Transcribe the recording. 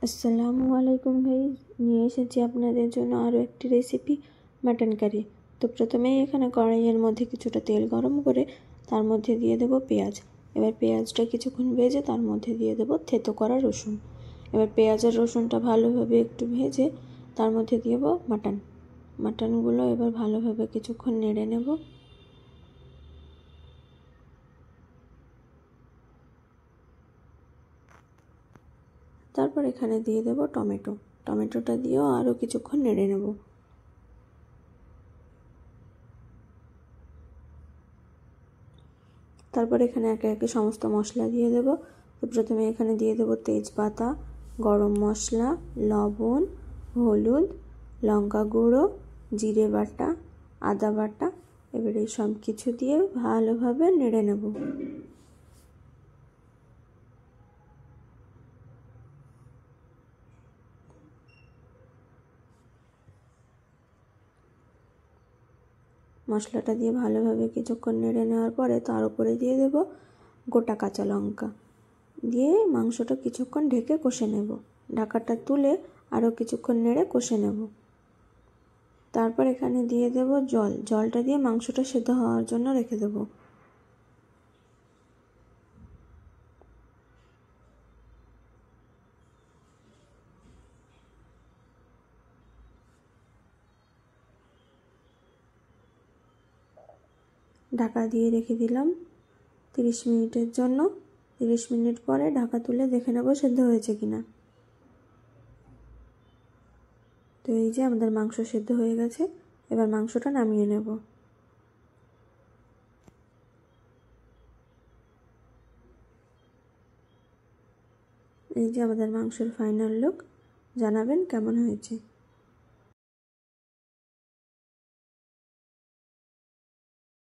আসসালামু আলাইকুম গাইস, নিয়ে এসেছি আপনাদের জন্য আরও একটি রেসিপি, মাটন কারি। তো প্রথমেই এখানে কড়াইয়ের মধ্যে কিছুটা তেল গরম করে তার মধ্যে দিয়ে দেব পেঁয়াজ। এবার পেঁয়াজটা কিছুক্ষণ ভেজে তার মধ্যে দিয়ে দেব থেতো করা রসুন। এবার পেঁয়াজ আর রসুনটা ভালোভাবে একটু ভেজে তার মধ্যে দিয়ে দেব মাটনগুলো। এবার ভালোভাবে কিছুক্ষণ নেড়ে নেব। তারপর এখানে দিয়ে দেব টমেটোটা দিয়েও আরও কিছুক্ষণ নেড়ে নেব। তারপর এখানে একে একে সমস্ত মশলা দিয়ে দেব। তো প্রথমে এখানে দিয়ে দেব তেজপাতা, গরম মশলা, লবণ, হলুদ, লঙ্কা গুঁড়ো, জিরে বাটা, আদা বাটা। এবার এই সব কিছু দিয়ে ভালোভাবে নেড়ে নেব। মশলাটা দিয়ে ভালোভাবে কিছুক্ষণ নেড়ে নেওয়ার পরে তার উপরে দিয়ে দেব গোটা কাঁচা লঙ্কা, দিয়ে মাংসটা কিছুক্ষণ ঢেকে কষে নেব। ঢাকাটা তুলে আরও কিছুক্ষণ নেড়ে কষে নেব। তারপর এখানে দিয়ে দেব জলটা দিয়ে মাংসটা সেদ্ধ হওয়ার জন্য রেখে দেব। ঢাকা দিয়ে রেখে দিলাম 30 মিনিটের জন্য। 30 মিনিট পরে ঢাকা তুলে দেখে নেব সেদ্ধ হয়েছে কিনা। তো এই যে আমাদের মাংস সেদ্ধ হয়ে গেছে। এবার মাংসটা নামিয়ে নেব। এই যে আমাদের মাংসের ফাইনাল লুক। জানাবেন কেমন হয়েছে।